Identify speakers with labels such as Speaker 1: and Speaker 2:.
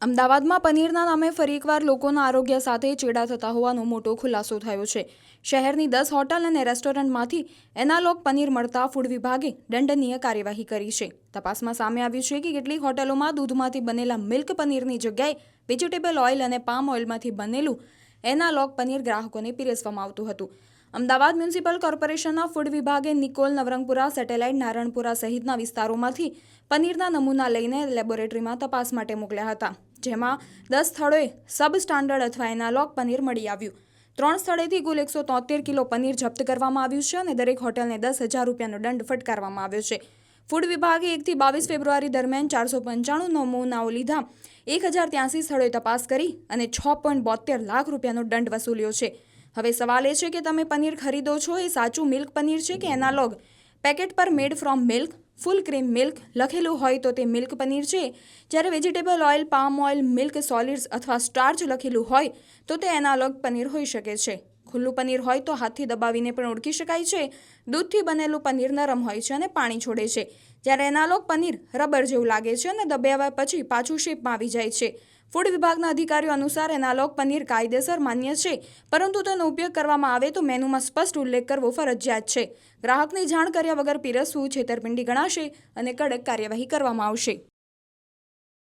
Speaker 1: અમદાવાદમાં પનીરના નામે ફરી એકવાર લોકોના આરોગ્ય સાથે ચેડા થતા હોવાનો મોટો ખુલાસો થયો છે। શહેરની 10 હોટલ અને રેસ્ટોરન્ટમાંથી એનાલોગ પનીર મળતા ફૂડ વિભાગે દંડનીય કાર્યવાહી કરી છે। તપાસમાં સામે આવ્યું છે કે કેટલીક હોટલોમાં દૂધમાંથી બનેલા મિલ્ક પનીરની જગ્યાએ વેજીટેબલ ઓઇલ અને પામ ઓઇલમાંથી બનેલું એનાલોગ પનીર ગ્રાહકોને પીરસવામાં આવતું હતું। અમદાવાદ મ્યુનિસિપલ કોર્પોરેશનના ફૂડ વિભાગે નિકોલ, નવરંગપુરા, સેટેલાઇટ, નારણપુરા સહિતના વિસ્તારોમાંથી પનીરના નમૂના લઈને લેબોરેટરીમાં તપાસ માટે મોકલ્યા હતા, જેમાં 10 સ્થળોએ સબ સ્ટાન્ડર્ડ અથવા એનાલોગ પનીર મળી આવ્યું। 3 સ્થળેથી કુલ 173 કિલો પનીર જપ્ત કરવામાં આવ્યું છે અને દરેક હોટલને 10,000 રૂપિયાનો દંડ ફટકારવામાં આવ્યો છે। ફૂડ વિભાગે 1 થી 22 ફેબ્રુઆરી દરમિયાન 495 નમૂનાઓ લીધા 1083 સ્થળોએ તપાસ કરી અને 6.72 લાખ રૂપિયાનો દંડ વસૂલ્યો છે। હવે સવાલ એ છે કે તમે પનીર ખરીદો છો એ સાચું મિલ્ક પનીર છે કે એનાલોગ? પેકેટ પર મેડ from milk, full cream milk લખેલું હોય તો તે મિલ્ક પનીર છે, જ્યારે vegetable oil, palm oil, milk solids અથવા સ્ટાર્ચ લખેલું હોય તો તે એનાલોગ પનીર હોઈ શકે છે। ખુલ્લું પનીર હોય તો હાથથી દબાવીને પણ ઓળખી શકાય છે। દૂધથી બનેલું પનીર નરમ હોય છે અને પાણી છોડે છે, જ્યારે એનાલોગ પનીર રબર જેવું લાગે છે અને દબાવ્યા પછી પાછું શેપમાં આવી જાય છે। ફૂડ વિભાગના અધિકારીઓ અનુસાર એનાલોગ પનીર કાયદેસર માન્ય છે, પરંતુ તેનો ઉપયોગ કરવામાં આવે તો મેનુમાં સ્પષ્ટ ઉલ્લેખ કરવો ફરજિયાત છે। ગ્રાહકની જાણ કર્યા વગર પીરસવું છેતરપિંડી ગણાશે અને કડક કાર્યવાહી કરવામાં આવશે।